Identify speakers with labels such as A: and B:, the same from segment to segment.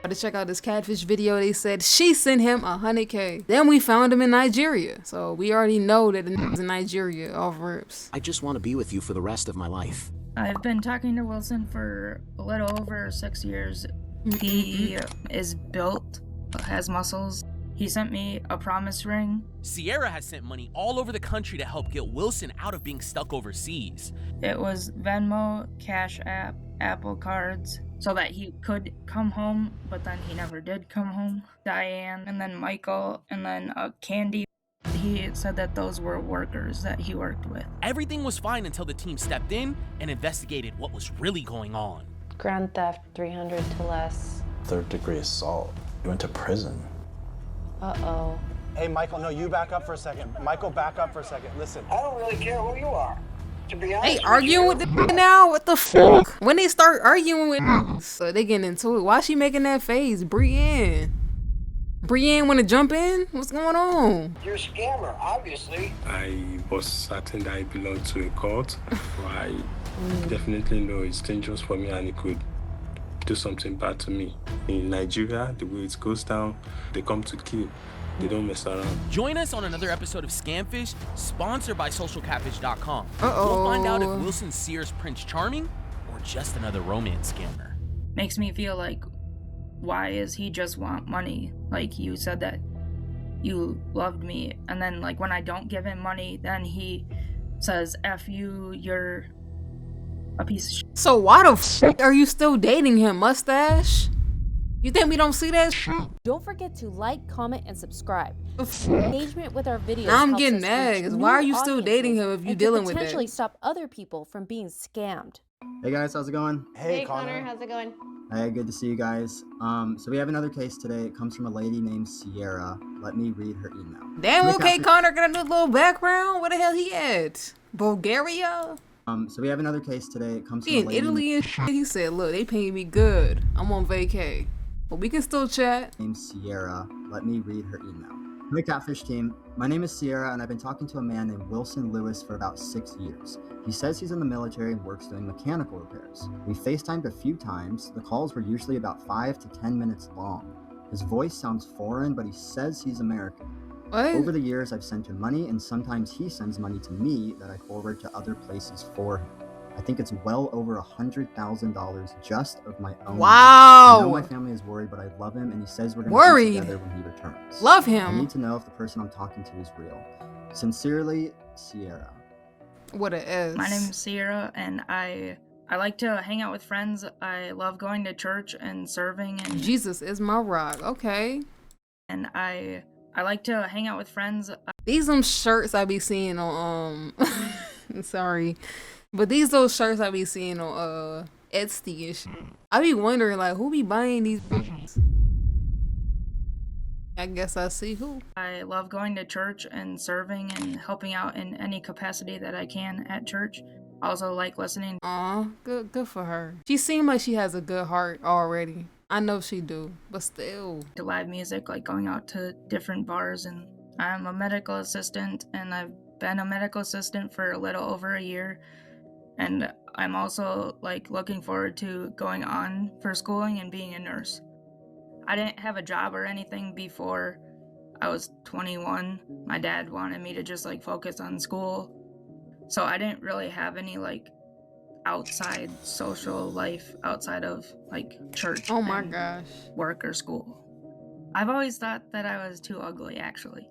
A: To check out this Catfish video, they said she sent him 100K. Then we found him in Nigeria. So we already know that the niggas in Nigeria off rips.
B: I just want to be with you for the rest of my life.
C: I've been talking to Wilson for a little over 6 years. He is built, has muscles. He sent me a promise ring.
D: Sierra has sent money all over the country to help get Wilson out of being stuck overseas.
C: It was Venmo, Cash App, Apple Cards, so that he could come home, but then he never did come home. Diane, and then Michael, and then Candy. He said that those were workers that he worked with.
D: Everything was fine until the team stepped in and investigated what was really going on.
E: Grand theft, 300 to less.
F: 3rd-degree assault. You went to prison.
E: Uh-oh.
G: Hey, Michael, no, you back up for a second. Michael, back up for a second. Listen.
H: I don't really care who you are. To be honest,
A: They arguing with the now? What the fuck? When they start arguing with so they getting into it. Why she making that face? Brienne want to jump in? What's going on?
H: You're a scammer, obviously.
I: I was certain that I belonged to a cult. I definitely know it's dangerous for me and it could do something bad to me. In Nigeria, the way it goes down, they come to kill. They don't mess around.
D: Join us on another episode of Scamfish, sponsored by socialcatfish.com.
A: Uh-oh.
D: We'll find out if Wilson Sears Prince Charming or just another romance scammer.
C: Makes me feel like, why is he just want money? Like, you said that you loved me, and then like when I don't give him money, then he says, F you, you're a piece of shit.
A: So why the fuck are you still dating him, mustache? You think we don't see that shit?
J: Don't forget to like, comment, and subscribe. Engagement with our videos.
A: Now I'm
J: helps
A: getting
J: us
A: mad,
J: reach
A: because
J: new
A: why are you still
J: audiences
A: dating him if you
J: and
A: dealing
J: could
A: with
J: potentially
A: that?
J: stop other people from being scammed.
K: Hey guys, how's it going?
G: Hey, Connor.
E: How's it going?
K: Hey, good to see you guys. So we have another case today. It comes from a lady named Sierra. Let me read her email.
A: Damn,
K: Look
A: okay,
K: out-
A: Connor got a little background. Where the hell he at? Bulgaria?
K: So we have another case today. It comes from
A: He
K: a
A: in
K: lady
A: Italy and shit. He said, look, they paying me good. I'm on vacay. But we can still chat.
K: named Sierra. Let me read her email. Hey Catfish team, my name is Sierra and I've been talking to a man named Wilson Lewis for about 6 years. He says he's in the military and works doing mechanical repairs. We FaceTimed a few times. The calls were usually about 5 to 10 minutes long. His voice sounds foreign, but he says he's American.
A: What?
K: Over the years, I've sent him money, and sometimes he sends money to me that I forward to other places for him. I think it's well over $100,000 just of my own.
A: Wow.
K: I know my family is worried, but I love him, and he says we're going to
A: Worried.
K: be together when he returns.
A: Love
K: I
A: him.
K: need to know if the person I'm talking to is real. Sincerely, Sierra.
A: What a S.
C: My name's Sierra, and I like to hang out with friends. I love going to church and serving, and
A: Jesus is my rock. Okay.
C: and I like to hang out with friends.
A: These them shirts I be seeing on sorry. But these those shirts I be seeing on Etsy and shit. I be wondering like who be buying these bitches? I guess I see who.
C: I love going to church and serving and helping out in any capacity that I can at church. I also like listening
A: Aw, good for her. She seemed like she has a good heart already. I know she do, but still.
C: to live music, like going out to different bars. And I'm a medical assistant, and I've been a medical assistant for a little over a year. And I'm also like looking forward to going on for schooling and being a nurse. I didn't have a job or anything before I was 21. My dad wanted me to just like focus on school. So I didn't really have any like outside social life outside of like church.
A: Oh my
C: and
A: gosh.
C: work or school. I've always thought that I was too ugly, actually.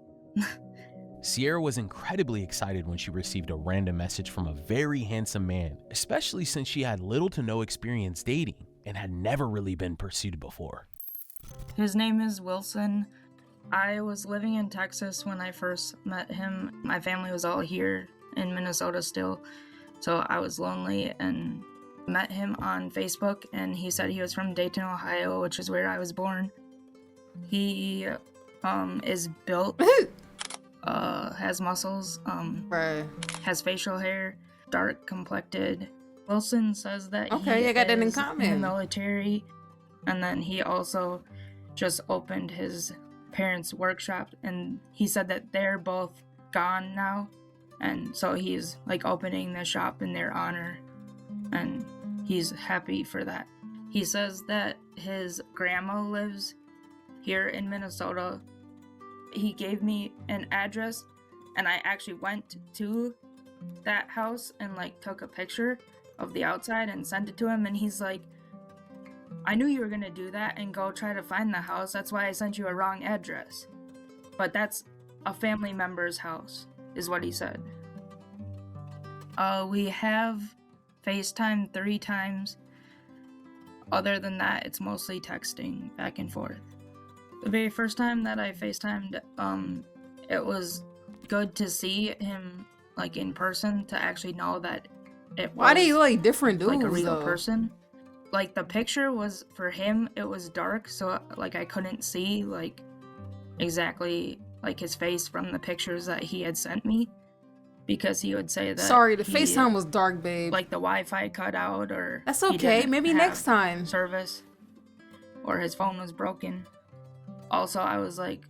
D: Sierra was incredibly excited when she received a random message from a very handsome man, especially since she had little to no experience dating and had never really been pursued before.
C: His name is Wilson. I was living in Texas when I first met him. My family was all here in Minnesota still, so I was lonely and met him on Facebook, and he said he was from Dayton, Ohio, which is where I was born. He is built, has muscles,
A: Right.
C: has facial hair, dark complected. Wilson says that
A: Okay,
C: he
A: I got that in
C: is
A: common.
C: the military, and then he also just opened his parents' workshop, and he said that they're both gone now, and so he's like opening the shop in their honor, and he's happy for that. He says that his grandma lives here in Minnesota. He gave me an address, and I actually went to that house and like took a picture of the outside and sent it to him, and he's like, I knew you were gonna do that and go try to find the house. That's why I sent you a wrong address. But that's a family member's house, is what he said. We have FaceTime 3 times. Other than that, it's mostly texting back and forth. The very first time that I FaceTimed, it was good to see him like in person, to actually know that it was
A: Why do you like different dudes,
C: like a real
A: though?
C: person. Like the picture was, for him, it was dark, so like I couldn't see like exactly like his face from the pictures that he had sent me, because he would say that
A: Sorry, the FaceTime was dark, babe.
C: like the Wi-Fi cut out, or
A: That's
C: he
A: okay,
C: didn't
A: maybe
C: have
A: next time.
C: service, or his phone was broken. Also, I was like,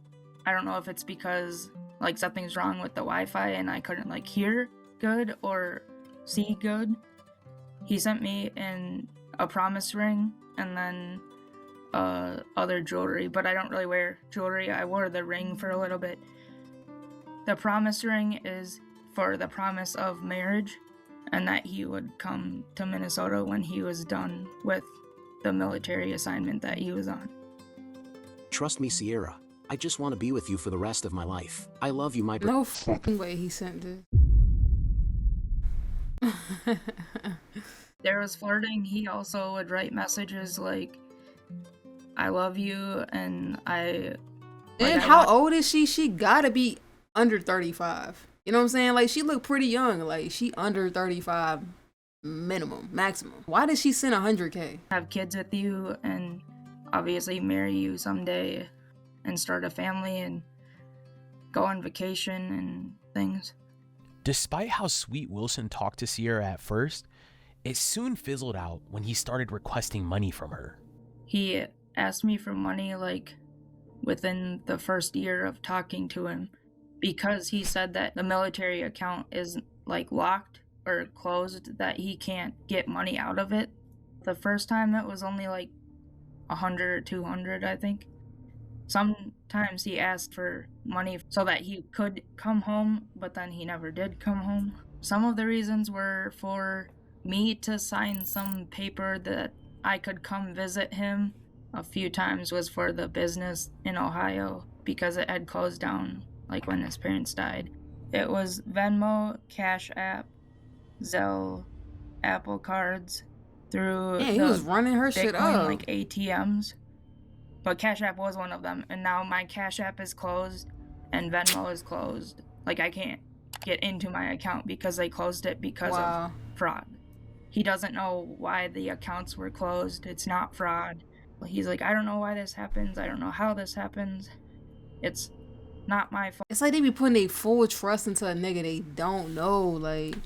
C: I don't know if it's because like something's wrong with the Wi-Fi and I couldn't like hear good or see good. He sent me a promise ring and then other jewelry, but I don't really wear jewelry. I wore the ring for a little bit. The promise ring is for the promise of marriage, and that he would come to Minnesota when he was done with the military assignment that he was on.
B: Trust me, Sierra. I just want to be with you for the rest of my life. I love you, my
A: No fucking way he sent it.
C: There was flirting. He also would write messages like, I love you, and I...
A: And how old is she? She gotta be under 35. You know what I'm saying? Like, she looked pretty young. Like, she under 35 minimum, maximum. Why did she send 100K?
C: Have kids with you and obviously marry you someday and start a family and go on vacation and things.
D: Despite how sweet Wilson talked to Sierra at first, it soon fizzled out when he started requesting money from her.
C: He asked me for money like within the first year of talking to him, because he said that the military account is like locked or closed, that he can't get money out of it. The first time it was only like 100 or 200, I think. Sometimes he asked for money so that he could come home, but then he never did come home. Some of the reasons were for me to sign some paper that I could come visit him. A few times was for the business in Ohio, because it had closed down like when his parents died. It was Venmo, Cash App, Zelle, Apple Cards, through
A: Yeah, he was running her shit
C: Bitcoin,
A: up.
C: like ATMs. But Cash App was one of them, and now my Cash App is closed and Venmo is closed. Like, I can't get into my account because they closed it because of fraud. He doesn't know why the accounts were closed. It's not fraud. He's like, I don't know why this happens. I don't know how this happens. It's not my fault.
A: It's like they be putting their full trust into a nigga they don't know. Like,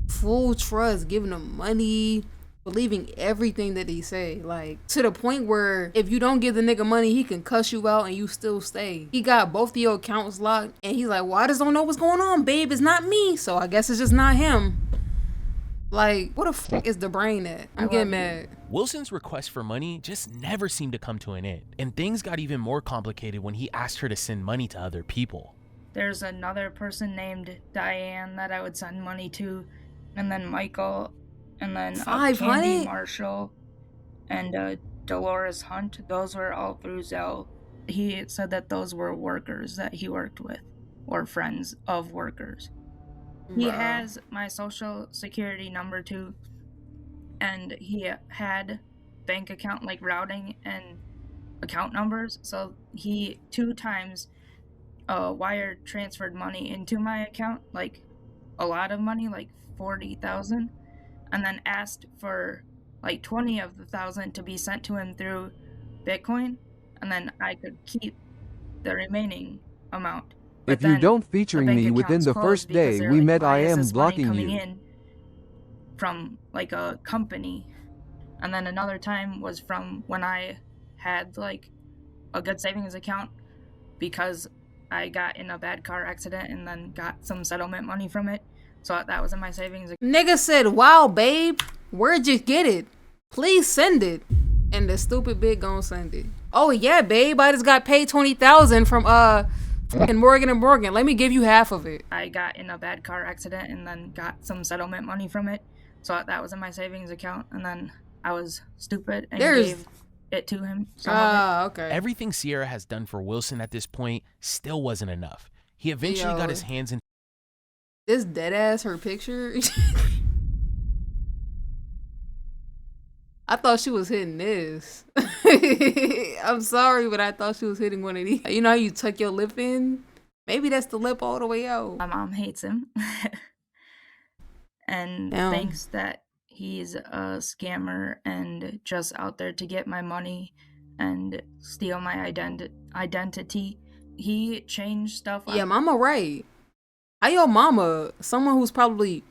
A: full trust, giving them money, believing everything that they say. Like, to the point where if you don't give the nigga money, he can cuss you out and you still stay. He got both of your accounts locked, and he's like, well, I just don't know what's going on, babe. It's not me, so I guess it's just not him. Like, what the fuck is the brain at? I'm getting mad.
D: Wilson's request for money just never seemed to come to an end, and things got even more complicated when he asked her to send money to other people.
C: There's another person named Diane that I would send money to, and then Michael, and then Candy Marshall, and Dolores Hunt. Those were all through Zelle. He said that those were workers that he worked with, or friends of workers. He has my social security number too, and he had bank account like routing and account numbers, so he 2 times wire transferred money into my account, like a lot of money, like 40,000, and then asked for like 20 of the 1,000 to be sent to him through Bitcoin, and then I could keep the remaining amount. But
L: if you don't featuring me within the first day we met, I am blocking
C: coming
L: you.
C: In from like a company. And then another time was from when I had like a good savings account, because I got in a bad car accident and then got some settlement money from it. So that was in my savings account.
A: Nigga said, wow, babe, where'd you get it? Please send it. And the stupid bitch gonna send it. Oh yeah, babe, I just got paid $20,000 from fucking Morgan & Morgan. Let me give you half of it.
C: I got in a bad car accident and then got some settlement money from it. So that was in my savings account, and then I was stupid and gave it to him.
A: Okay.
D: Everything Sierra has done for Wilson at this point still wasn't enough. He eventually got his hands in.
A: This dead ass her picture. I thought she was hitting this. I'm sorry, but I thought she was hitting one of these. You know how you tuck your lip in? Maybe that's the lip all the way out.
C: My mom hates him and thinks that he's a scammer and just out there to get my money and steal my identity. He changed stuff.
A: Yeah, mama right. How your mama, someone who's probably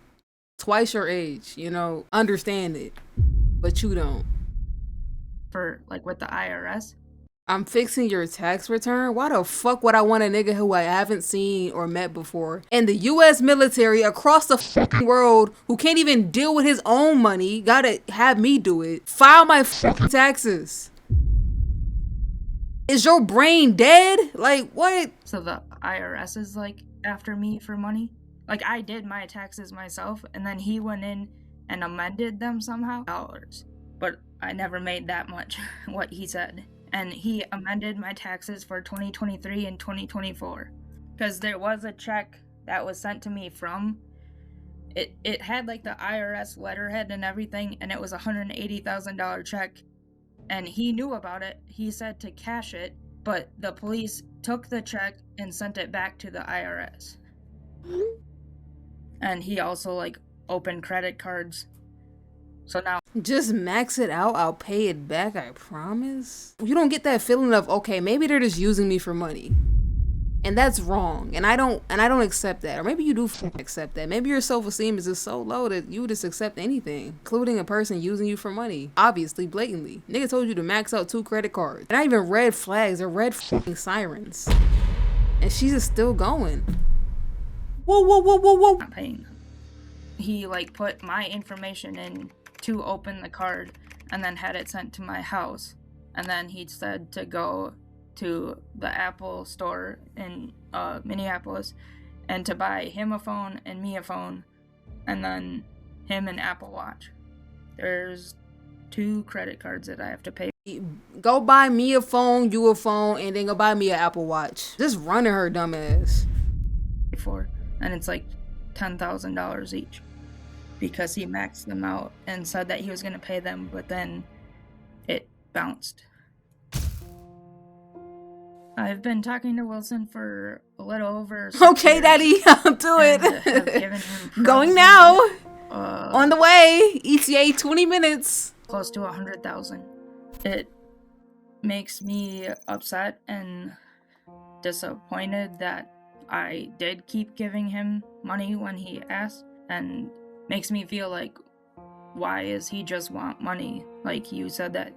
A: twice your age, you know, understand it, but you don't.
C: For like with the IRS.
A: I'm fixing your tax return? Why the fuck would I want a nigga who I haven't seen or met before? And the US military across the fucking world who can't even deal with his own money gotta have me do it. File my fucking taxes. Is your brain dead? Like, what?
C: So the IRS is like after me for money? Like, I did my taxes myself and then he went in and amended them somehow. Dollars. But I never made that much, what he said. And he amended my taxes for 2023 and 2024. Because there was a check that was sent to me from, it had like the IRS letterhead and everything, and it was a $180,000 check. And he knew about it. He said to cash it, but the police took the check and sent it back to the IRS. And he also like opened credit cards. So now
A: just max it out, I'll pay it back, I promise. You don't get that feeling of, okay, maybe they're just using me for money. And that's wrong. And I don't accept that. Or maybe you do accept that. Maybe your self-esteem is just so low that you would just accept anything, including a person using you for money. Obviously, blatantly. Nigga told you to max out 2 credit cards. And not even red flags, they're red fucking sirens. And she's just still going. Whoa.
C: Not paying them. He like put my information in to open the card and then had it sent to my house, and then he said to go to the Apple store in Minneapolis and to buy him a phone and me a phone, and then him an Apple Watch. There's 2 credit cards that I have to pay.
A: Go buy me a phone, you a phone, and then go buy me an Apple Watch. Just running her dumb ass.
C: And it's like $10,000 each. Because he maxed them out and said that he was going to pay them, but then it bounced. I've been talking to Wilson for a little over 6
A: Okay,
C: years,
A: Daddy, I'll do it.
C: have given him
A: going now. On the way. ETA 20 minutes.
C: Close to 100,000. It makes me upset and disappointed that I did keep giving him money when he asked, and makes me feel like, why is he just want money? Like, you said that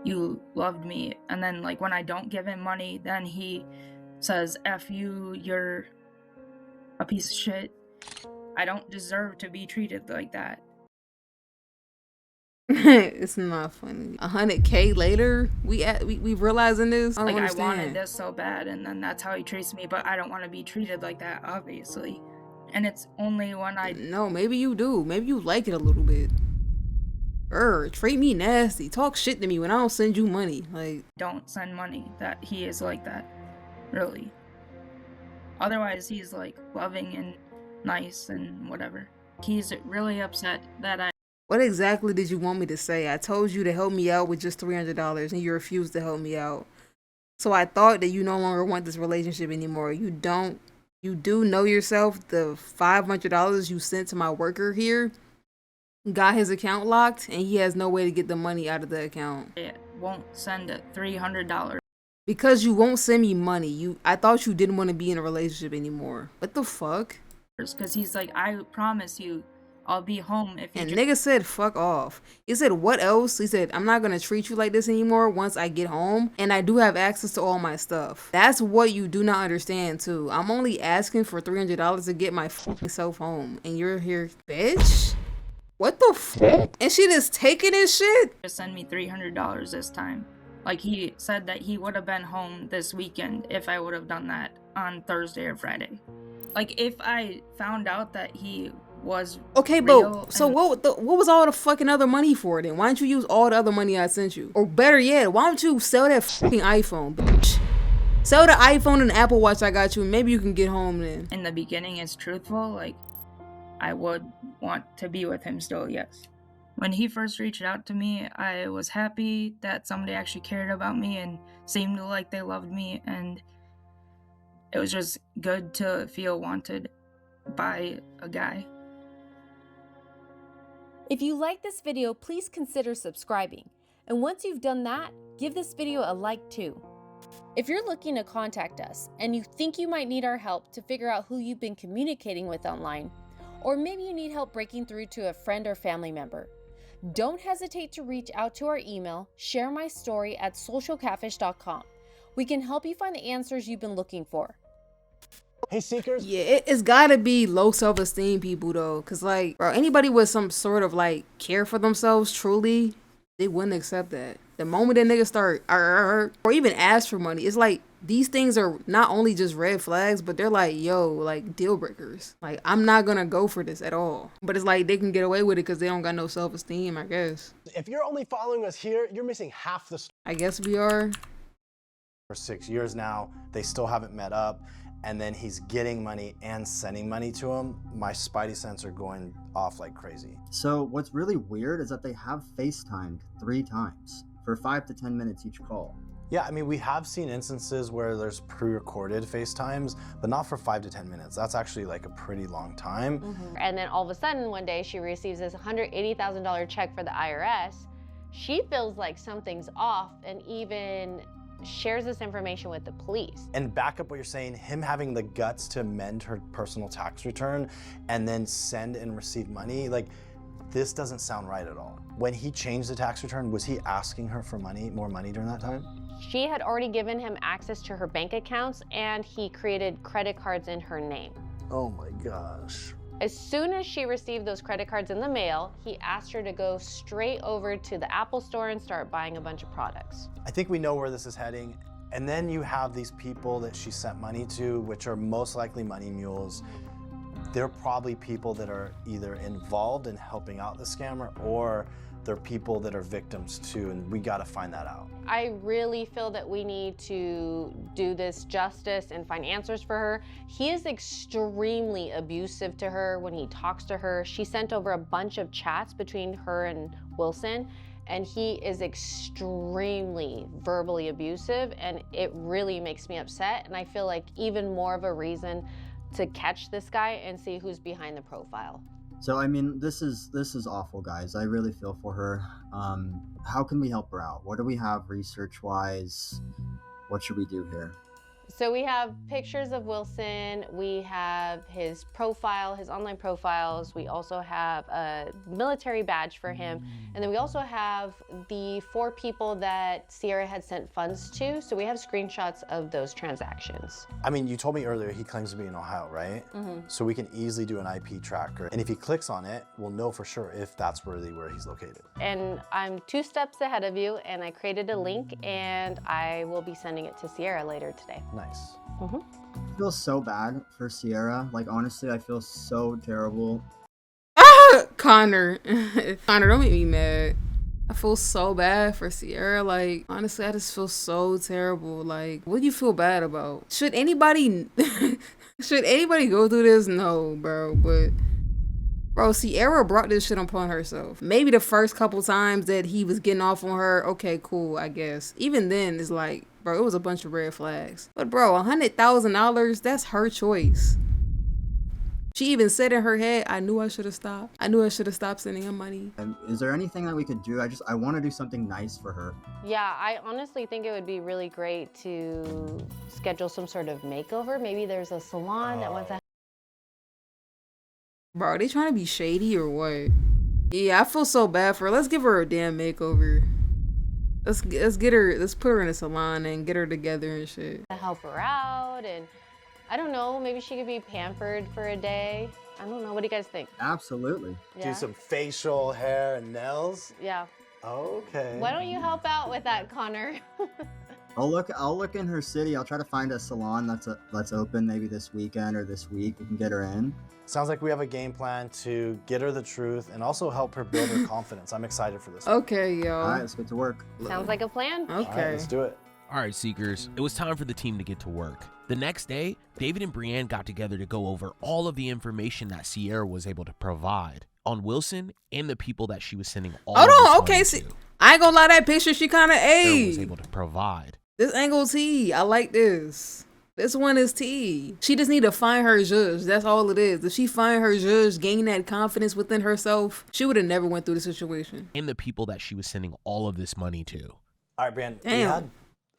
C: you loved me, and then like when I don't give him money, then he says, F you, you're a piece of shit. I don't deserve to be treated like that.
A: It's not funny. 100K later, we realizing this. I don't understand.
C: I wanted this so bad, and then that's how he treats me, but I don't want to be treated like that, obviously. And it's only when I...
A: No, maybe you do. Maybe you like it a little bit. Treat me nasty. Talk shit to me when I don't send you money. Like,
C: don't send money that he is like that. Really. Otherwise, he's like loving and nice and whatever. He's really upset that I...
A: What exactly did you want me to say? I told you to help me out with just $300 and you refused to help me out. So I thought that you no longer want this relationship anymore. You don't. You do know yourself. The $500 you sent to my worker here got his account locked, and he has no way to get the money out of the account.
C: It won't send $300.
A: Because you won't send me money. I thought you didn't want to be in a relationship anymore. What the fuck?
C: Because he's like, I promise you, I'll be home if you...
A: And nigga said, fuck off. He said, what else? He said, I'm not going to treat you like this anymore once I get home. And I do have access to all my stuff. That's what you do not understand, too. I'm only asking for $300 to get my fucking self home. And you're here, bitch? What the fuck? And she just taking his shit?
C: Just send me $300 this time. Like, he said that he would have been home this weekend if I would have done that on Thursday or Friday. Like, if I found out that he was
A: okay, but so what was all the fucking other money for then? Why don't you use all the other money I sent you? Or better yet, why don't you sell that fucking iPhone, bitch? Sell the iPhone and the Apple Watch I got you, and maybe you can get home then.
C: In the beginning, it's truthful. Like, I would want to be with him still, yes. When he first reached out to me, I was happy that somebody actually cared about me and seemed like they loved me, and it was just good to feel wanted by a guy.
J: If you like this video, please consider subscribing. And once you've done that, give this video a like too. If you're looking to contact us and you think you might need our help to figure out who you've been communicating with online, or maybe you need help breaking through to a friend or family member, don't hesitate to reach out to our email, sharemystory@socialcatfish.com. We can help you find the answers you've been looking for.
G: Hey, Seekers.
A: Yeah, it's gotta be low self-esteem people though, cause like, bro, anybody with some sort of like care for themselves truly, they wouldn't accept that. The moment that niggas start or even ask for money, it's like these things are not only just red flags, but they're like, yo, like deal breakers. Like, I'm not gonna go for this at all. But it's like they can get away with it because they don't got no self-esteem, I guess.
G: If you're only following us here, you're missing half the story.
A: I guess we are.
F: For 6 years now, they still haven't met up. And then he's getting money and sending money to him. My spidey sense are going off like crazy.
K: So what's really weird is that they have FaceTimed 3 times for 5 to 10 minutes each call.
F: Yeah, I mean, we have seen instances where there's pre-recorded FaceTimes, but not for 5 to 10 minutes. That's actually like a pretty long time.
E: And then all of a sudden, one day she receives this $180,000 check for the IRS. She feels like something's off and even shares this information with the police.
F: And back up what you're saying, him having the guts to amend her personal tax return and then send and receive money, like, this doesn't sound right at all. When he changed the tax return, was he asking her for money, more money during that time?
E: She had already given him access to her bank accounts, and he created credit cards in her name.
F: Oh my gosh.
E: As soon as she received those credit cards in the mail, he asked her to go straight over to the Apple store and start buying a bunch of products.
F: I think we know where this is heading. And then you have these people that she sent money to, which are most likely money mules. They're probably people that are either involved in helping out the scammer, or they're people that are victims too, and we gotta find that out.
E: I really feel that we need to do this justice and find answers for her. He is extremely abusive to her when he talks to her. She sent over a bunch of chats between her and Wilson, and he is extremely verbally abusive, and it really makes me upset. And I feel like even more of a reason to catch this guy and see who's behind the profile.
K: So I mean, this is awful, guys. I really feel for her. How can we help her out? What do we have research-wise? What should we do here?
E: So we have pictures of Wilson, we have his profile, his online profiles, we also have a military badge for him, and then we also have the 4 people that Sierra had sent funds to, so we have screenshots of those transactions.
F: I mean, you told me earlier he claims to be in Ohio, right? So we can easily do an IP tracker, and if he clicks on it, we'll know for sure if that's really where he's located.
E: And I'm 2 steps ahead of you, and I created a link, and I will be sending it to Sierra later today.
F: Nice.
K: I feel so bad for Sierra. Like, honestly, I feel so terrible.
A: Connor, don't make me mad. I feel so bad for Sierra. Like, honestly, I just feel so terrible. Like, what do you feel bad about? Should anybody go through this? No, bro. But bro, Sierra brought this shit upon herself. Maybe the first couple times that he was getting off on her, okay, cool, I guess. Even then, it's like, bro, it was a bunch of red flags. But bro, $100,000, that's her choice. She even said in her head, I knew I should have stopped. I knew I should have stopped sending him money.
K: And is there anything that we could do? I want to do something nice for her.
E: Yeah, I honestly think it would be really great to schedule some sort of makeover. Maybe there's a salon that wants to.
A: Bro, are they trying to be shady or what? Yeah, I feel so bad for her. Let's give her a damn makeover. Let's put her in a salon and get her together and shit.
E: To help her out, and I don't know, maybe she could be pampered for a day. I don't know, what do you guys think?
K: Absolutely.
E: Yeah?
F: Do some facial hair and nails.
E: Yeah.
F: Okay.
E: Why don't you help out with that, Connor?
K: I'll look in her city. I'll try to find a salon that's open maybe this weekend or this week. We can get her in.
F: Sounds like we have a game plan to get her the truth and also help her build her confidence. I'm excited for this.
A: Okay, yo.
K: All right, let's get to work.
E: Sounds like a plan.
A: Okay.
F: All right, let's do it.
D: All right, Seekers, it was time for the team to get to work. The next day, David and Brienne got together to go over all of the information that Sierra was able to provide on Wilson and the people that she was sending all
A: Hold
D: of this
A: on,
D: money
A: okay,
D: to.
A: see, I ain't gonna lie, that picture, she kind of
D: Sierra was
A: A.
D: able to provide.
A: This angle T, I like this. This one is T. She just need to find her judge. That's all it is. If she find her judge, gain that confidence within herself, she would have never went through the situation.
D: And the people that she was sending all of this money to.
F: All right, Brian, we
A: Damn.
F: had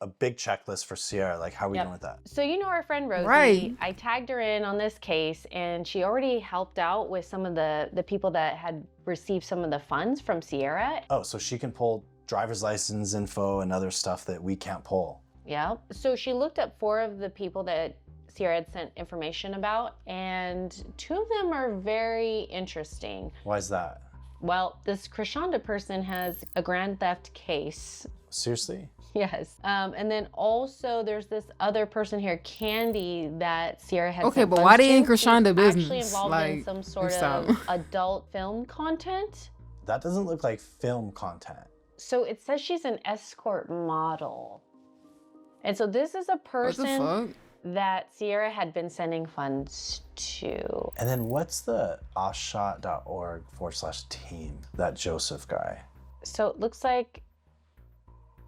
F: a big checklist for Sierra. Like, how are we doing with that?
E: So you know our friend Rosie,
A: Right.
E: I tagged her in on this case and she already helped out with some of the people that had received some of the funds from Sierra.
F: Oh, so she can pull driver's license info and other stuff that we can't pull.
E: Yeah. So she looked up 4 of the people that Sierra had sent information about, and 2 of them are very interesting.
F: Why is that?
E: Well, this Krishanda person has a grand theft case.
F: Seriously?
E: Yes. And then also there's this other person here, Candy, that Sierra has.
A: Okay, but why they in Krishanda business?
E: Actually involved
A: Like,
E: in some sort
A: stop.
E: of adult film content.
F: That doesn't look like film content.
E: So it says she's an escort model. And so this is a
A: What the
E: person
A: fuck?
E: that Sierra had been sending funds to.
F: And then what's the offshot.org/team, that Joseph guy?
E: So it looks like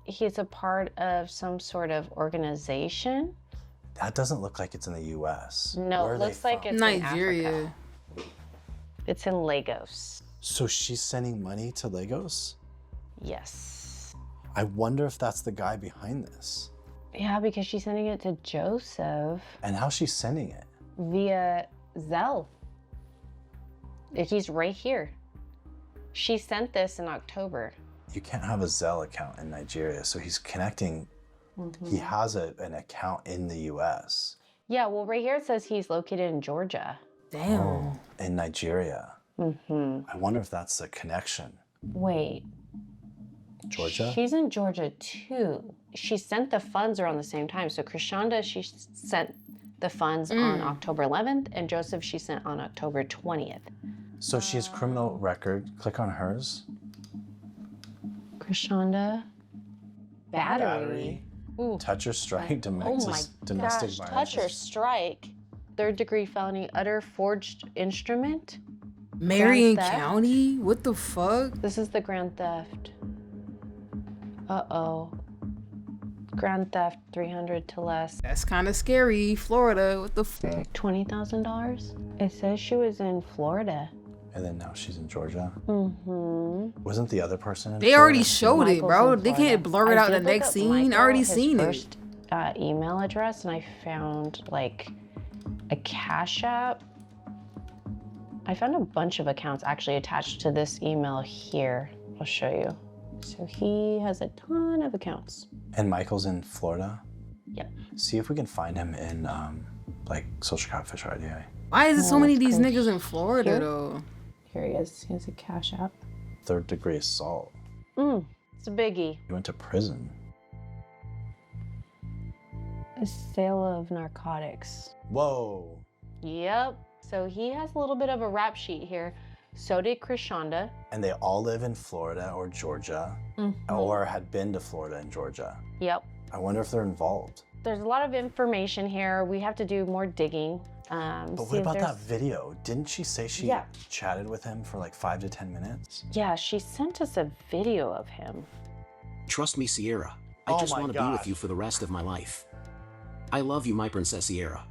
E: he's a part of some sort of organization.
F: That doesn't look like it's in the US.
E: No,
F: Where
E: it
F: are they
E: looks like
F: from?
E: it's
A: Nigeria.
E: in Africa. It's in Lagos.
F: So she's sending money to Lagos?
E: Yes.
F: I wonder if that's the guy behind this.
E: Yeah, because she's sending it to Joseph
F: And how's she sending it?
E: via Zelle. He's right here. She sent this in October.
F: You can't have a Zelle account in Nigeria, so he's connecting. He has an account in the US.
E: Yeah, well, right here it says he's located in Georgia.
A: Damn.
F: In Nigeria. I wonder if that's the connection.
E: Wait.
F: Georgia?
E: She's in Georgia too. She sent the funds around the same time. So Krishanda, she sent the funds on October 11th, and Joseph, she sent on October 20th.
F: So she has criminal record. Click on hers.
E: Krishanda, battery. Ooh.
F: Touch or strike,
E: Oh my
F: domestic
E: gosh,
F: violence.
E: touch or strike. 3rd-degree felony, utter forged instrument.
A: Marion
E: Grand theft?
A: County? What the fuck?
E: This is the grand theft. Uh-oh. Grand theft, 300 to less.
A: That's kind of scary. Florida, what the fuck?
E: $20,000? It says she was in Florida.
F: And then now she's in Georgia.
E: Mm-hmm.
F: Wasn't the other person in
A: They already
F: Florida?
A: showed it, bro. They can't blur it out the next scene. I already seen it.
E: First, email address, and I found like a Cash App. I found a bunch of accounts actually attached to this email here. I'll show you. So he has a ton of accounts.
F: And Michael's in Florida?
E: Yep.
F: See if we can find him in like Social Catfish or IDA.
A: Why is it so
E: Oh,
A: many of these
E: gosh.
A: niggas in Florida,
E: Here?
A: though?
E: Here he is. He has a Cash App.
F: 3rd-degree assault.
E: It's a biggie.
F: He went to prison.
E: A sale of narcotics.
F: Whoa.
E: Yep. So he has a little bit of a rap sheet here. So did Krishanda.
F: And they all live in Florida or Georgia, or had been to Florida and Georgia.
E: Yep.
F: I wonder if they're involved.
E: There's a lot of information here. We have to do more digging.
F: But
E: see
F: what
E: if
F: about
E: there's-
F: that video? Didn't she say she
E: Yeah.
F: chatted with him for like 5 to 10 minutes?
E: Yeah, she sent us a video of him.
B: Trust me, Sierra. I
F: Oh
B: just
F: my
B: want to be with
F: gosh.
B: you for the rest of my life. I love you, my Princess Sierra.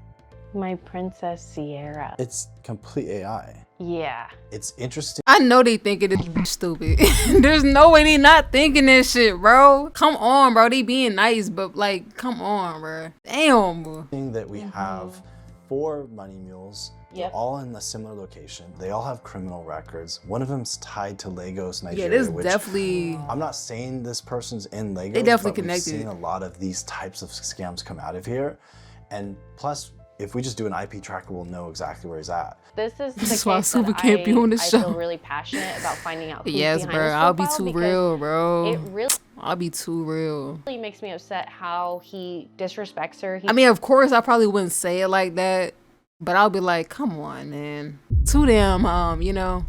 E: My Princess Sierra.
F: It's complete AI.
E: Yeah.
F: It's interesting.
A: I know they thinking it's stupid. There's no way they not thinking this shit, bro. Come on, bro. They being nice, but like, come on, bro. Damn, bro.
F: That we have 4 money mules.
E: Yep.
F: They're all in a similar location. They all have criminal records. One of them's tied to Lagos, Nigeria.
A: Yeah, this
F: which
A: definitely.
F: I'm not saying this person's in Lagos.
A: They definitely
F: but
A: connected.
F: We've seen a lot of these types of scams come out of here. And plus, If we just do an IP tracker, we'll know exactly where he's at.
E: This is the
A: That's why
E: case
A: Supah
E: that
A: can't be on the
E: I
A: show.
E: feel really passionate about finding out who's
A: Yes,
E: behind
A: bro.
E: this
A: I'll be
E: profile
A: too
E: because
A: real, bro.
E: It really
A: I'll be too real.
E: makes me upset how he disrespects her.
A: I mean, of course, I probably wouldn't say it like that, but I'll be like, come on, man. Too damn, you know,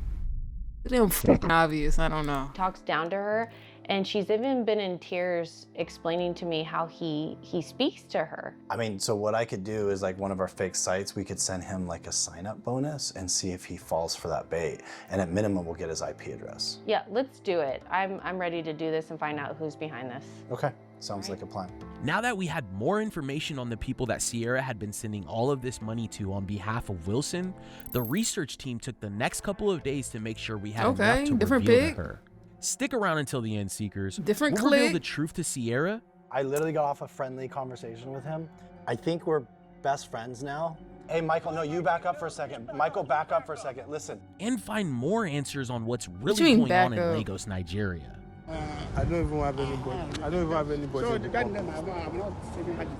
A: too damn fucking obvious. I don't know.
E: Talks down to her, and she's even been in tears explaining to me how he speaks to her.
F: I mean, so what I could do is like one of our fake sites, we could send him like a sign-up bonus and see if he falls for that bait. And at minimum, we'll get his IP address.
E: Yeah, let's do it. I'm ready to do this and find out who's behind this.
F: Okay, sounds like a plan.
D: Now that we had more information on the people that Sierra had been sending all of this money to on behalf of Wilson, the research team took the next couple of days to make sure we had enough to
A: different
D: reveal
A: pick.
D: to her. Stick around until the end, Seekers.
A: Different
D: We'll reveal
A: click.
D: the truth to Sierra.
F: I literally got off a friendly conversation with him. I think we're best friends now. Hey, Michael, no, you back up for a second. Michael, back up for a second. Listen.
D: And find more answers on what's
A: you
D: really
A: mean
D: going
A: back
D: on in
A: up?
D: Lagos, Nigeria.
M: I don't even have anybody. I don't even have anybody. So the guy name, I'm not saving money.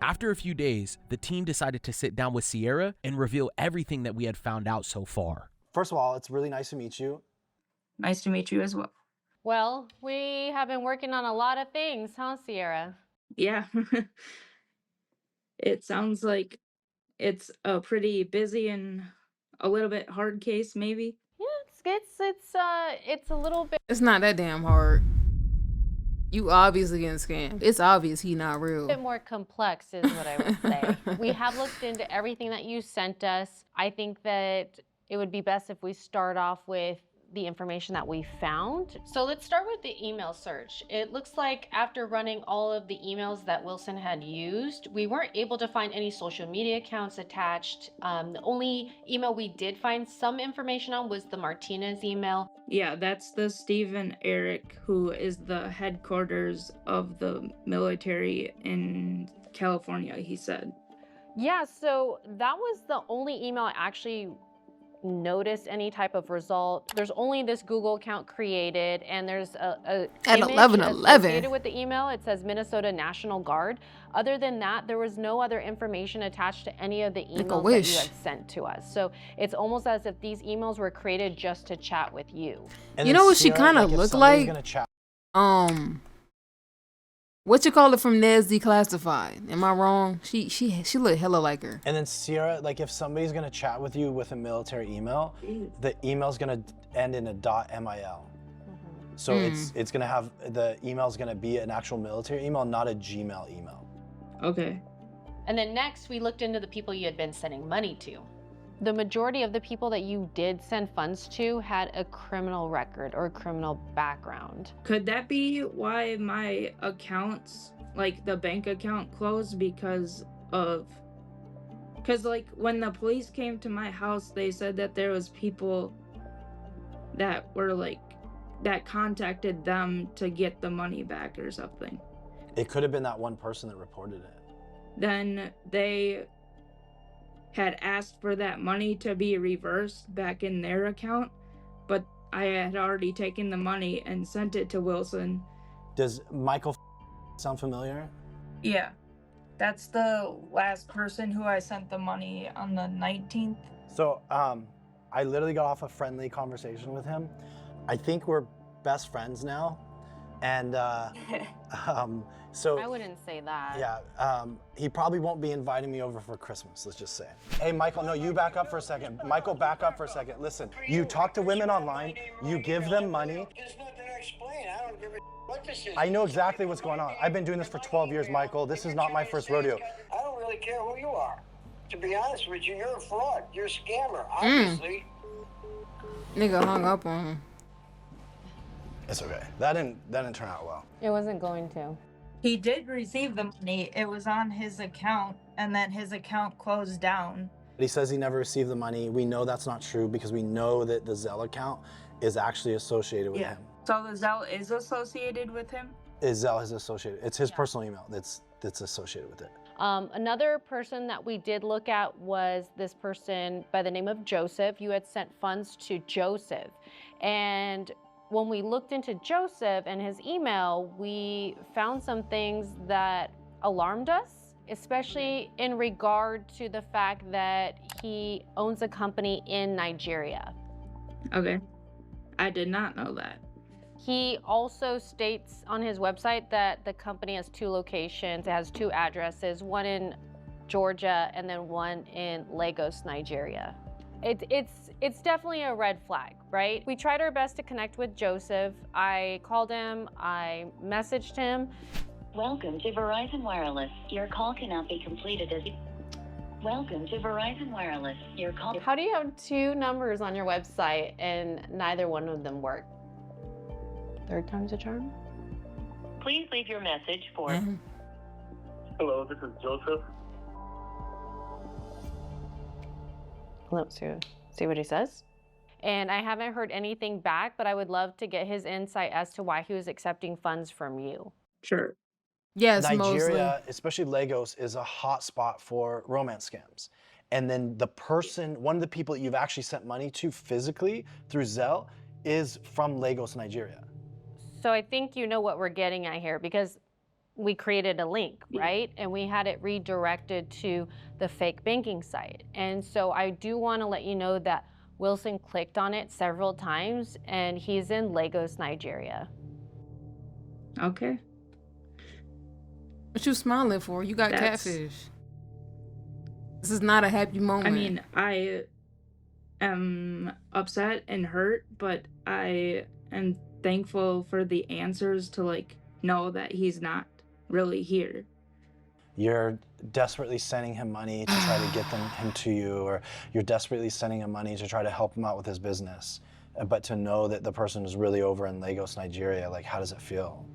D: After a few days, the team decided to sit down with Sierra and reveal everything that we had found out so far.
F: First of all, it's really nice to meet you.
C: Nice to meet you as well.
E: Well, we have been working on a lot of things, huh, Sierra?
C: Yeah. It sounds like it's a pretty busy and a little bit hard case, maybe.
E: Yeah, it's a little bit
A: It's not that damn hard. You obviously getting scammed. It's obvious he not real.
E: more complex is what I would say. We have looked into everything that you sent us. I think that it would be best if we start off with the information that we found. So let's start with the email search. It looks like after running all of the emails that Wilson had used, we weren't able to find any social media accounts attached. The only email we did find some information on was the Martinez email.
C: Yeah, that's the Stephen Eric, who is the headquarters of the military in California, he said.
E: Yeah, so that was the only email I actually noticed any type of result. There's only this Google account created, and there's a
A: At
E: image
A: 11:11.
E: associated with the email. It says Minnesota National Guard. Other than that, there was no other information attached to any of the emails that you had sent to us. So it's almost as if these emails were created just to chat with you.
F: And
A: You
F: then
A: know what she
F: Sierra,
A: kind of
F: if
A: looked
F: somebody's
A: like?
F: gonna chat-
A: What you call it from Ned's Declassified? Am I wrong? She looked hella like her.
F: And then Sierra, like if somebody's gonna chat with you with a military email, the email's gonna end in a .mil. So it's gonna have, the email's gonna be an actual military email, not a Gmail email.
C: Okay.
E: And then next, we looked into the people you had been sending money to. The majority of the people that you did send funds to had a criminal record or a criminal background.
C: Could that be why my accounts, like the bank account, closed? Because like when the police came to my house, they said that there was people that were like, that contacted them to get the money back or something.
F: It could have been that one person that reported it.
C: Then they had asked for that money to be reversed back in their account, but I had already taken the money and sent it to Wilson.
F: Does Michael sound familiar?
C: Yeah, that's the last person who I sent the money on the 19th.
F: So I literally got off a friendly conversation with him. I think we're best friends now. And so
E: I wouldn't say that.
F: yeah, he probably won't be inviting me over for Christmas, let's just say. Hey, Michael, no, you back up for a second. Michael, back up for a second. Listen, you talk to women online, you give them money.
H: There's nothing to explain. I don't give a what this is.
F: I know exactly what's going on. I've been doing this for 12 years, Michael. This is not my first rodeo.
H: I don't really care who you are. To be honest with you, you're a fraud. You're a scammer, obviously.
A: Nigga hung up on him.
F: It's okay. That didn't turn out well.
E: It wasn't going to.
C: He did receive the money. It was on his account, and then his account closed down.
F: He says he never received the money. We know that's not true because we know that the Zelle account is actually associated with him.
C: So the Zelle is associated with him?
F: Zelle is associated. It's his personal email that's associated with it.
E: Another person that we did look at was this person by the name of Joseph. You had sent funds to Joseph. And when we looked into Joseph and his email, we found some things that alarmed us. especially in regard to the fact that he owns a company in Nigeria.
C: Okay. I did not know that.
E: He also states on his website that the company has 2 locations. It has 2 addresses, one in Georgia and then one in Lagos, Nigeria. It's definitely a red flag, right? We tried our best to connect with Joseph. I called him, I messaged him.
N: Welcome to Verizon Wireless. Your call cannot be completed as... Welcome to Verizon Wireless. Your call...
E: How do you have 2 numbers on your website and neither one of them work? 3rd time's a charm?
N: Please leave your message for...
O: Hello, this is Joseph.
E: Let's see what he says. And I haven't heard anything back, but I would love to get his insight as to why he was accepting funds from you.
C: Sure.
A: Yes,
F: Nigeria,
A: mostly.
F: especially Lagos, is a hot spot for romance scams. And then the person, one of the people that you've actually sent money to physically through Zelle is from Lagos, Nigeria.
E: So I think you know what we're getting at here, because we created a link, right? And we had it redirected to the fake banking site. And so I do want to let you know that Wilson clicked on it several times and he's in Lagos, Nigeria.
C: Okay.
A: What you smiling for? You got catfish. This is not a happy moment.
C: I mean, I am upset and hurt, but I am thankful for the answers to like know that he's not really here.
F: You're desperately sending him money to try to get him to you, or you're desperately sending him money to try to help him out with his business. But to know that the person is really over in Lagos, Nigeria, like, how does it feel?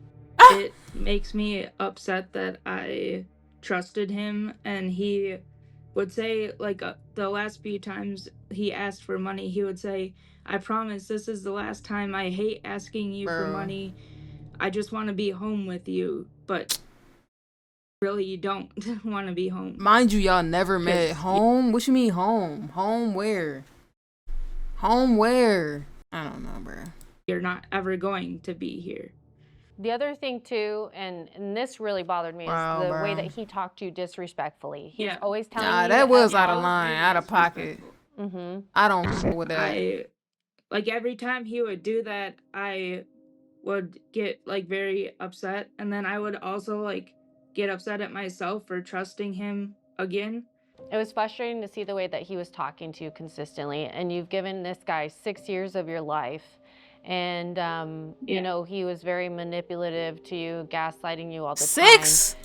C: It makes me upset that I trusted him, and he would say, like, the last few times he asked for money, he would say, I promise this is the last time. I hate asking you for money. I just want to be home with you. But really, you don't want to be home.
A: Mind you, y'all never met. Home? What you mean home? Home where? Home where? I don't know, bro.
C: You're not ever going to be here.
E: The other thing too, and this really bothered me, is the way that he talked to you disrespectfully. He's always telling you
A: that was out of
E: how-
A: line, out of pocket. I don't fool with that.
C: Like every time he would do that, I would get like very upset, and then I would also like get upset at myself for trusting him again.
E: It was frustrating to see the way that he was talking to you consistently, and you've given this guy 6 years of your life. And, you know, he was very manipulative to you, gaslighting you all the time.
A: 6?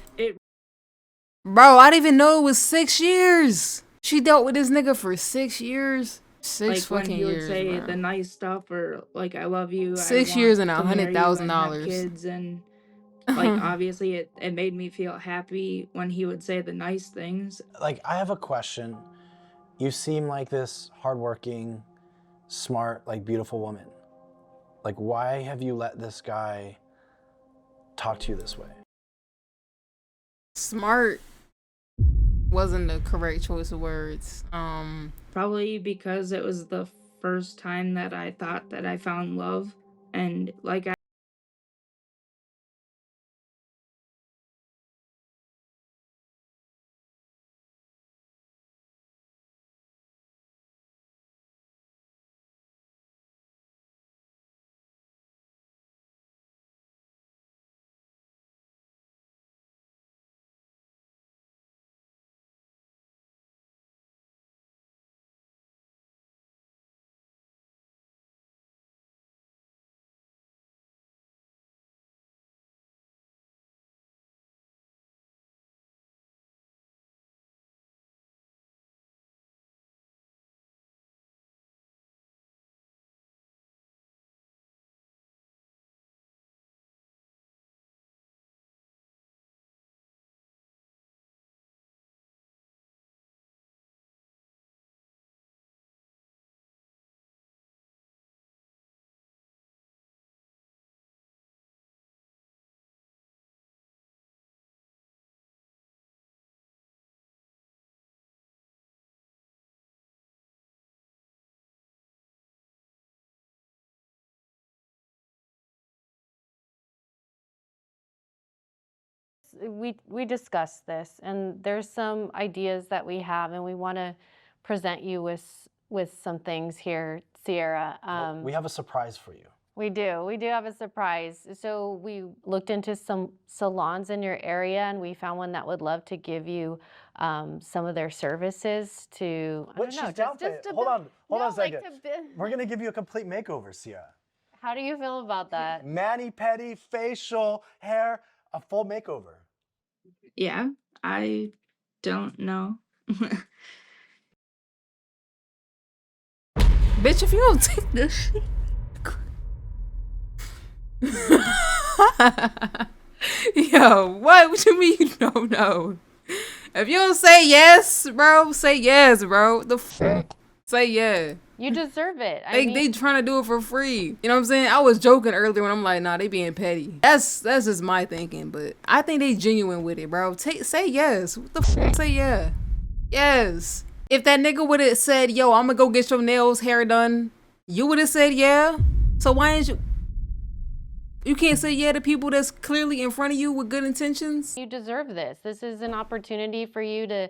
A: Bro, I didn't even know it was 6 years. She dealt with this nigga for 6 years. 6
C: like
A: fucking
C: when he would
A: years,
C: say
A: bro.
C: the nice stuff, or like I love you.
A: 6 years and
C: I want to marry you and have
A: $100,000.
C: kids, and like obviously it made me feel happy when he would say the nice things.
F: Like, I have a question. You seem like this hardworking, smart, like beautiful woman. Like, why have you let this guy talk to you this way?
A: Smart wasn't the correct choice of words.
C: Probably because it was the first time that I thought that I found love, and like
E: we discussed this, and there's some ideas that we have, and we want to present you with some things here, Sierra.
F: We have a surprise for you.
E: We do have a surprise. So we looked into some salons in your area, and we found one that would love to give you some of their services to.
F: What, she's down for it. Hold on a second. We're gonna give you a complete makeover, Sierra.
E: How do you feel about that?
F: Mani-pedi, facial, hair, a full makeover.
C: Yeah, I don't know.
A: Bitch, if you don't take this shit. Yo, what you mean you don't know? If you don't say yes, bro, say yes, bro. The fuck? Say yeah.
E: You deserve it.
A: They trying to do it for free. You know what I'm saying? I was joking earlier when I'm like, nah, they being petty. That's just my thinking, but I think they genuine with it, bro. Say yes. What the fuck? Say yeah. Yes. If that nigga would have said, yo, I'm gonna go get your nails, hair done, you would have said yeah. So why ain't you? You can't say yeah to people that's clearly in front of you with good intentions.
E: You deserve this. This is an opportunity for you to,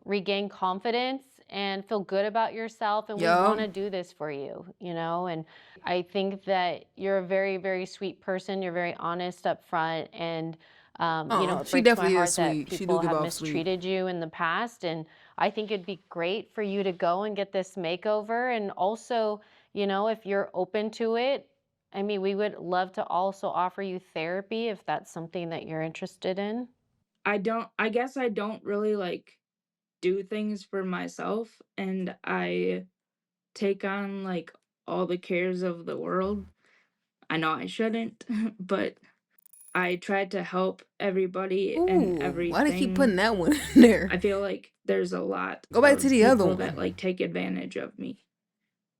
E: regain confidence and feel good about yourself. And we want to do this for you, and I think that you're a very, very sweet person. You're very honest up front. And, it
A: she
E: breaks
A: definitely
E: my heart
A: is sweet.
E: that
A: She
E: people
A: do give
E: have
A: off
E: mistreated you in the past. And I think it'd be great for you to go and get this makeover. And also, if you're open to it, we would love to also offer you therapy if that's something that you're interested in.
C: I guess I don't really do things for myself, and I take on all the cares of the world. I know I shouldn't, but I try to help everybody and everything.
A: Why they keep putting that one in there?
C: I feel like there's a lot
A: Go back to the other
C: people
A: one.
C: that take advantage of me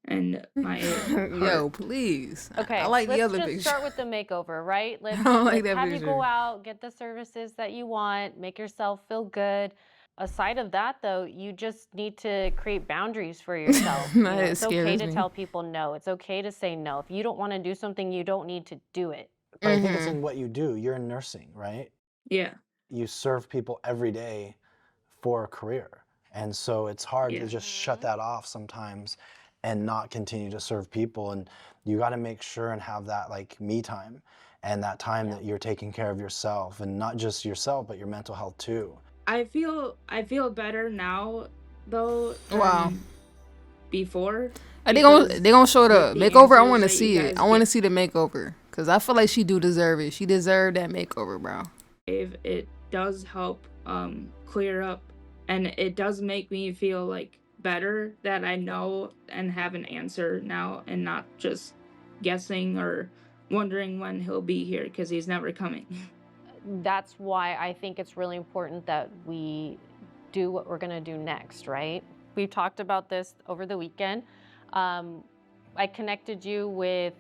C: and my
A: Yo, please.
E: Okay,
A: I like the other
E: let's
A: picture.
E: just start with the makeover, right? Let's
A: like that
E: have
A: picture.
E: you go out, get the services that you want, make yourself feel good. Aside of that, though, you just need to create boundaries for yourself. It's okay to tell people no. It's okay to say no. If you don't want to do something, you don't need to do it.
F: But I think it's in what you do. You're in nursing, right?
C: Yeah.
F: You serve people every day for a career. And so it's hard to just shut that off sometimes and not continue to serve people. And you got to make sure and have that me time and that time that you're taking care of yourself, and not just yourself, but your mental health too.
C: I feel better now though.
A: Wow.
C: Before.
A: They gonna show the makeover. I want to see it. I want to see the makeover because I feel like she do deserve it. She deserved that makeover, bro.
C: If it does help clear up, and it does make me feel better that I know and have an answer now, and not just guessing or wondering when he'll be here, because he's never coming.
E: That's why I think it's really important that we do what we're going to do next, right? We've talked about this over the weekend. I connected you with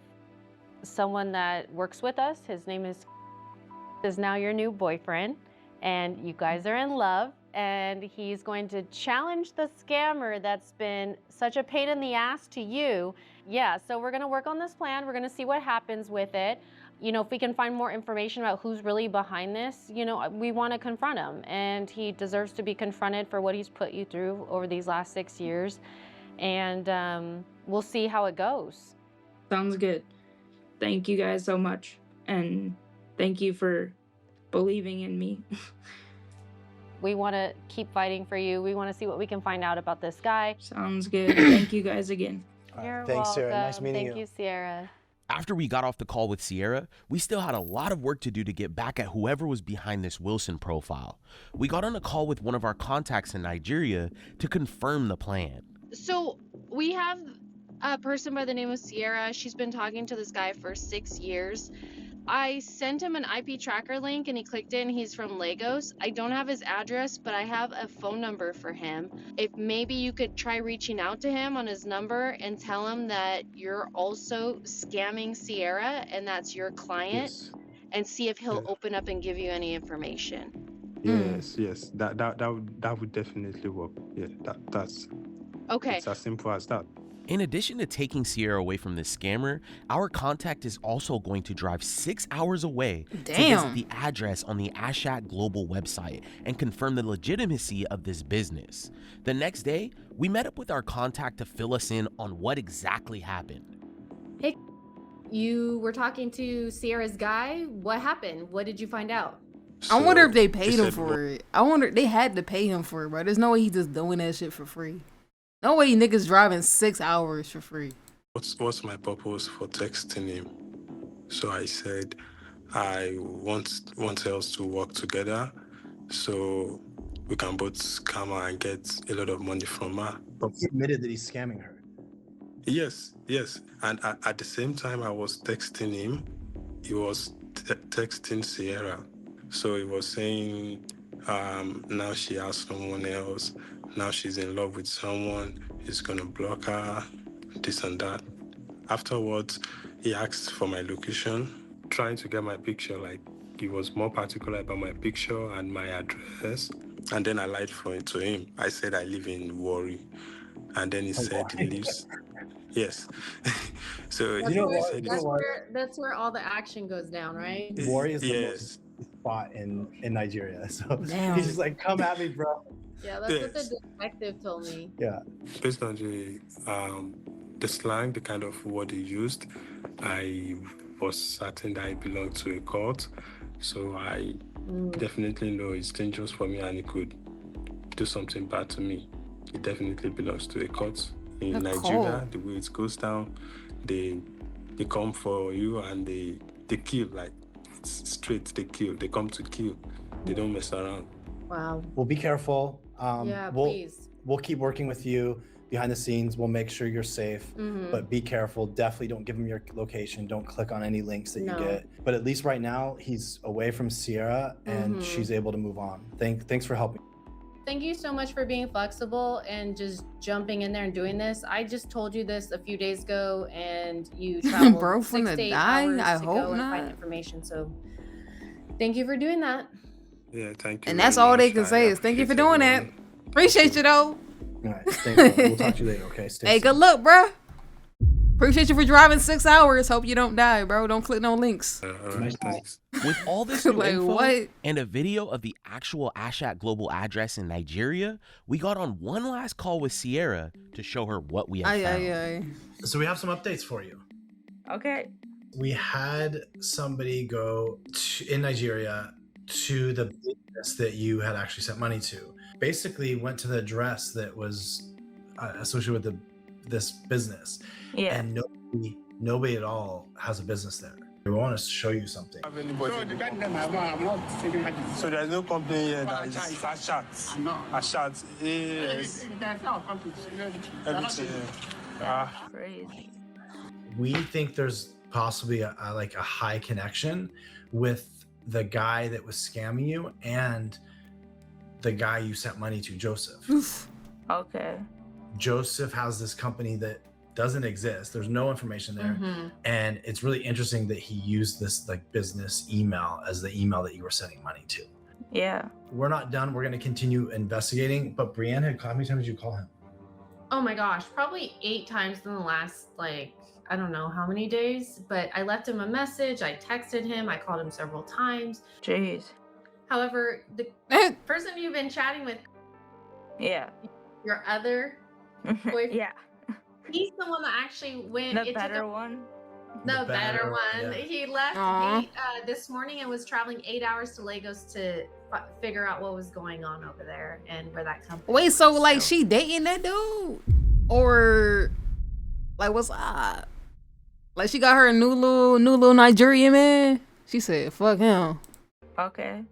E: someone that works with us. His name is now your new boyfriend, and you guys are in love, and he's going to challenge the scammer that's been such a pain in the ass to you. Yeah, so we're going to work on this plan. We're going to see what happens with it. If we can find more information about who's really behind this, we want to confront him, and he deserves to be confronted for what he's put you through over these last 6 years. And we'll see how it goes.
C: Sounds good. Thank you guys so much, and thank you for believing in me.
E: We want to keep fighting for you. We want to see what we can find out about this guy.
C: Sounds good. Thank you guys again.
E: You're
F: Thanks,
E: welcome.
F: Sierra. Nice meeting you.
E: Thank you, Sierra.
D: After we got off the call with Sierra, we still had a lot of work to do to get back at whoever was behind this Wilson profile. We got on a call with one of our contacts in Nigeria to confirm the plan.
P: So we have a person by the name of Sierra. She's been talking to this guy for 6 years. I sent him an IP tracker link and he clicked it, and he's from Lagos. I don't have his address, but I have a phone number for him. If maybe you could try reaching out to him on his number and tell him that you're also scamming Sierra and that's your client, and see if he'll open up and give you any information.
I: Yes, that would definitely work. Yeah, that's
P: okay.
I: It's as simple as that.
D: In addition to taking Sierra away from this scammer, our contact is also going to drive 6 hours away to visit the address on the Ashat Global website and confirm the legitimacy of this business. The next day, we met up with our contact to fill us in on what exactly happened.
J: Hey, you were talking to Sierra's guy. What happened? What did you find out?
A: I wonder if they paid him for it. I wonder, they had to pay him for it, bro. There's no way he's just doing that shit for free. No way niggas driving 6 hours for free.
I: What's my purpose for texting him? So I said, I want us to work together so we can both scam her and get a lot of money from her.
F: But he admitted that he's scamming her.
I: Yes. And at the same time I was texting him, he was texting Sierra. So he was saying, now she has someone else. Now she's in love with someone. He's gonna block her, this and that. Afterwards, he asked for my location, trying to get my picture. Like, he was more particular about my picture and my address. And then I lied to him. I said I live in Warri. And then he said he lives. Yes. So
J: that's where all the action goes down, right?
F: Warri is the most spot in Nigeria. So he's just like, come at me, bro.
J: Yeah, that's what the detective told me.
F: Yeah.
I: Based on the slang, the kind of word he used, I was certain that I belonged to a cult. So I definitely know it's dangerous for me and it could do something bad to me. It definitely belongs to a cult. In Nigeria, the way it goes down, they come for you and they kill, like it's straight, they kill. They come to kill. They don't mess around.
J: Wow.
F: Well, be careful.
J: Please.
F: We'll keep working with you behind the scenes. We'll make sure you're safe, but be careful. Definitely don't give him your location. Don't click on any links that you get. But at least right now, he's away from Sierra and she's able to move on. Thanks for helping.
J: Thank you so much for being flexible and just jumping in there and doing this. I just told you this a few days ago, and you traveled
A: Bro,
J: 6 to 8 hours to go and find
A: not.
J: information. So thank you for doing that.
I: Yeah, thank you.
A: And that's all they can say is thank you for doing that. Appreciate you though.
F: All right, thanks. We'll talk to you later, okay? Stay safe.
A: Good luck, bro. Appreciate you for driving 6 hours. Hope you don't die, bro. Don't click no links.
I: Thanks.
D: With all this new
A: Like,
D: info
A: what?
D: and a video of the actual Ashat Global address in Nigeria, we got on one last call with Sierra to show her what we had found.
F: So we have some updates for you.
C: Okay.
F: We had somebody go in Nigeria to the business that you had actually sent money to. Basically went to the address that was associated with this business.
C: Yeah.
F: And nobody at all has a business there. We want to show you something.
M: So there's no company here that is Ashat. Ashat. Everything.
C: Crazy.
F: We think there's possibly a high connection with the guy that was scamming you and the guy you sent money to, Joseph.
C: Okay.
F: Joseph has this company that doesn't exist. There's no information there. And it's really interesting that he used this business email as the email that you were sending money to.
C: Yeah.
F: We're not done. We're going to continue investigating. But Brianne, how many times did you call him?
J: Oh my gosh, probably 8 times in the last, I don't know how many days, but I left him a message. I texted him. I called him several times.
C: Jeez.
J: However, the person you've been chatting with, your other boyfriend, he's the one that actually went.
C: The better one?
J: The better one.
F: Yeah.
J: He left me this morning and was traveling 8 hours to Lagos to figure out what was going on over there and where that company.
A: Wait, so she dating that dude? Or what's up? She got her a new little Nigerian man? She said, fuck him.
C: Okay.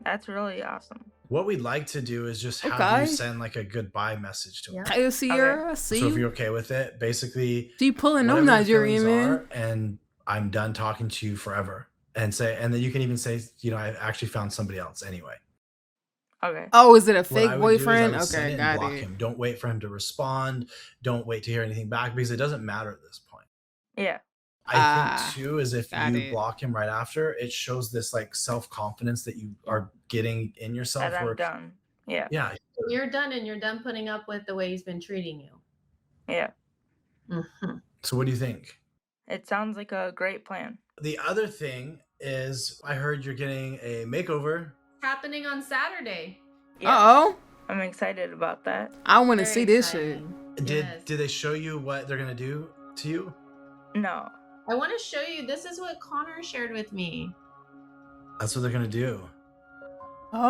C: That's really awesome.
F: What we'd like to do is just have you send a goodbye message to him.
A: Hey, Sierra, see
F: So if
A: you.
F: you're okay with it, basically
A: She pulling them
F: whatever your
A: Nigerian
F: feelings
A: man.
F: are, and I'm done talking to you forever. And then you can even say, I actually found somebody else anyway.
C: Okay.
A: Oh, is it a
F: What
A: fake
F: I would do is I
A: boyfriend?
F: would send
A: Okay,
F: it and
A: got
F: block
A: it.
F: him. Don't wait for him to respond. Don't wait to hear anything back because it doesn't matter at this point.
C: Yeah.
F: I think too is if
A: got
F: you
A: it.
F: block him right after, it shows this self-confidence that you are getting in yourself.
C: That I'm done. Yeah.
F: Yeah.
J: You're done, and you're done putting up with the way he's been treating you.
C: Yeah.
F: So what do you think?
C: It sounds like a great plan.
F: The other thing is, I heard you're getting a makeover.
P: Happening on Saturday.
A: Uh-oh.
C: I'm excited about that.
A: I want to
P: Very
A: see this
P: exciting.
F: Did
P: Yes.
F: they show you what they're gonna do to you?
C: No.
P: I want to show you. This is what Connor shared with me.
F: That's what they're gonna do.
A: Oh,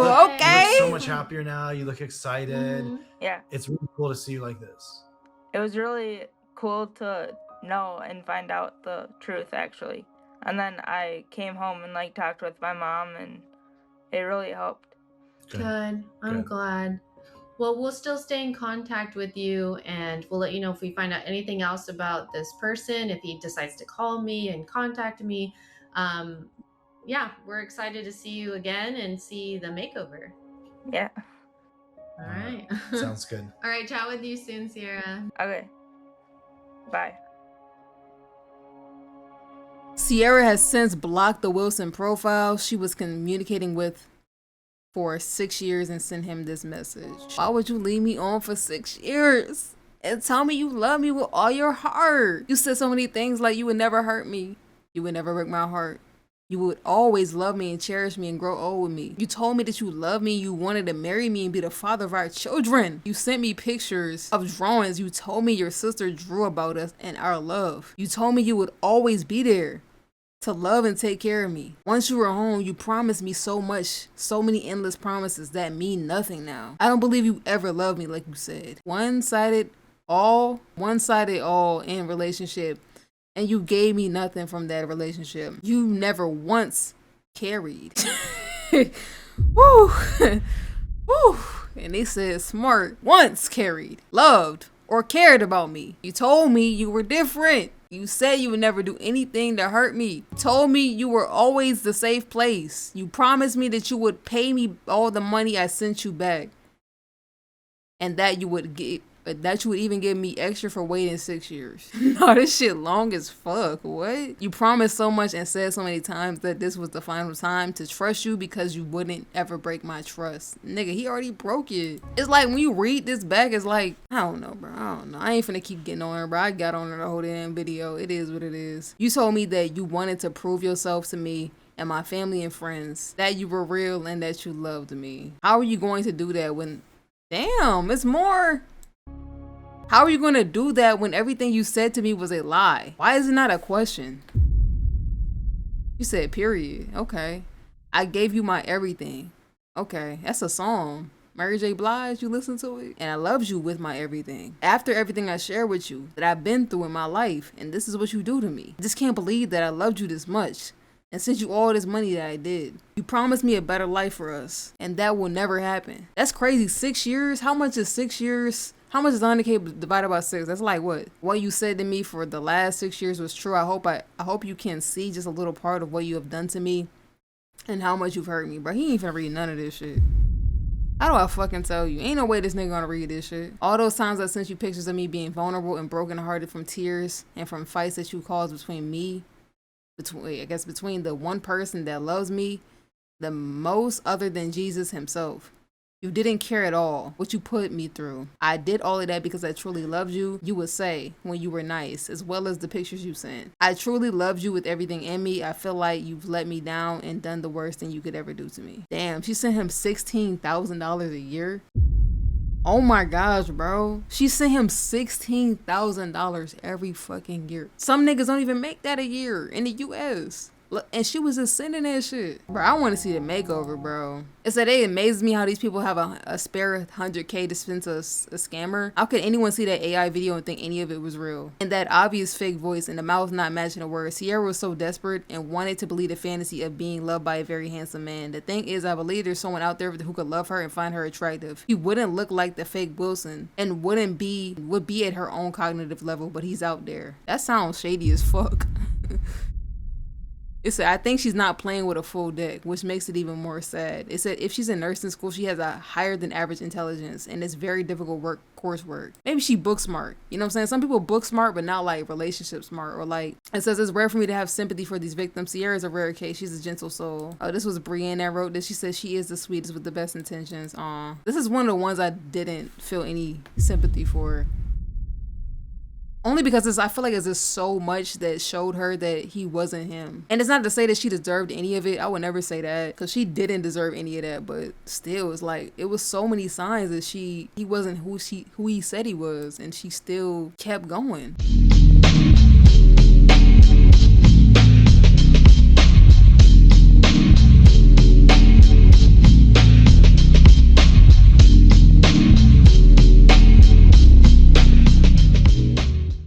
F: You
A: okay.
F: look so much happier now. You look excited.
C: Yeah.
F: It's really cool to see you like this.
C: It was really cool to know and find out the truth, actually. And then I came home and like talked with my mom, and it really helped.
P: Good. I'm
F: Good.
P: glad. Well, we'll still stay in contact with you, and we'll let you know if we find out anything else about this person, if he decides to call me and contact me. Yeah, we're excited to see you again and see the makeover.
C: Yeah.
P: All right.
F: Sounds good.
P: All right, chat with you soon, Sierra.
C: Okay. Bye.
A: Sierra has since blocked the Wilson profile she was communicating with for 6 years and sent him this message. Why would you leave me on for 6 years and tell me you love me with all your heart? You said so many things like you would never hurt me. You would never break my heart. You would always love me and cherish me and grow old with me. You told me that you love me, you wanted to marry me and be the father of our children. You sent me pictures of drawings you told me your sister drew about us and our love. You told me you would always be there to love and take care of me. Once you were home, you promised me so much, so many endless promises that mean nothing now. I don't believe you ever loved me like you said. One-sided all in relationship, and you gave me nothing from that relationship. You never once carried. Woo. Woo. And they said smart, once carried, loved, or cared about me. You told me you were different. You said you would never do anything to hurt me. You told me you were always the safe place. You promised me that you would pay me all the money I sent you back. And that you would even give me extra for waiting 6 years. No, this shit long as fuck. What? You promised so much and said so many times that this was the final time to trust you because you wouldn't ever break my trust. Nigga, he already broke it. It's like when you read this back, it's like, I don't know, bro. I don't know. I ain't finna keep getting on her, bro. I got on her the whole damn video. It is what it is. You told me that you wanted to prove yourself to me and my family and friends, that you were real and that you loved me. How are you going to do that when, damn, it's more. How are you going to do that when everything you said to me was a lie? Why is it not a question? You said period. Okay. I gave you my everything. Okay. That's a song. Mary J. Blige, you listen to it? And I loved you with my everything. After everything I shared with you that I've been through in my life, and this is what you do to me. I just can't believe that I loved you this much and sent you all this money that I did. You promised me a better life for us, and that will never happen. That's crazy. 6 years? How much is 6 years? How much is 100K divided by 6? That's like what? What you said to me for the last 6 years was true. I hope you can see just a little part of what you have done to me and how much you've hurt me, bro. He ain't finna read none of this shit. How do I fucking tell you? Ain't no way this nigga gonna read this shit. All those times I sent you pictures of me being vulnerable and brokenhearted from tears and from fights that you caused between the one person that loves me the most other than Jesus himself. You didn't care at all what you put me through. I did all of that because I truly loved you, you would say when you were nice, as well as the pictures you sent. I truly loved you with everything in me. I feel like you've let me down and done the worst thing you could ever do to me. Damn, she sent him $16,000 a year. Oh my gosh, bro. She sent him $16,000 every fucking year. Some niggas don't even make that a year in the US. And she was just sending that shit. Bro, I want to see the makeover, bro. It said it amazes me how these people have a spare 100K to spend to a scammer. How could anyone see that AI video and think any of it was real? And that obvious fake voice and the mouth not matching the words. Sierra was so desperate and wanted to believe the fantasy of being loved by a very handsome man. The thing is, I believe there's someone out there who could love her and find her attractive. He wouldn't look like the fake Wilson and would be at her own cognitive level, but he's out there. That sounds shady as fuck. It said, I think she's not playing with a full deck, which makes it even more sad. It said, if she's in nursing school, she has a higher than average intelligence, and it's very difficult coursework. Maybe she book smart. You know what I'm saying? Some people book smart, but not like relationship smart. Or like, it says, it's rare for me to have sympathy for these victims. Sierra's a rare case. She's a gentle soul. Oh, this was Brienne that wrote this. She said she is the sweetest with the best intentions. This is one of the ones I didn't feel any sympathy for. Only because I feel like it's just so much that showed her that he wasn't him. And it's not to say that she deserved any of it. I would never say that, because she didn't deserve any of that. But still, it's like, it was so many signs that he wasn't who he said he was, and she still kept going.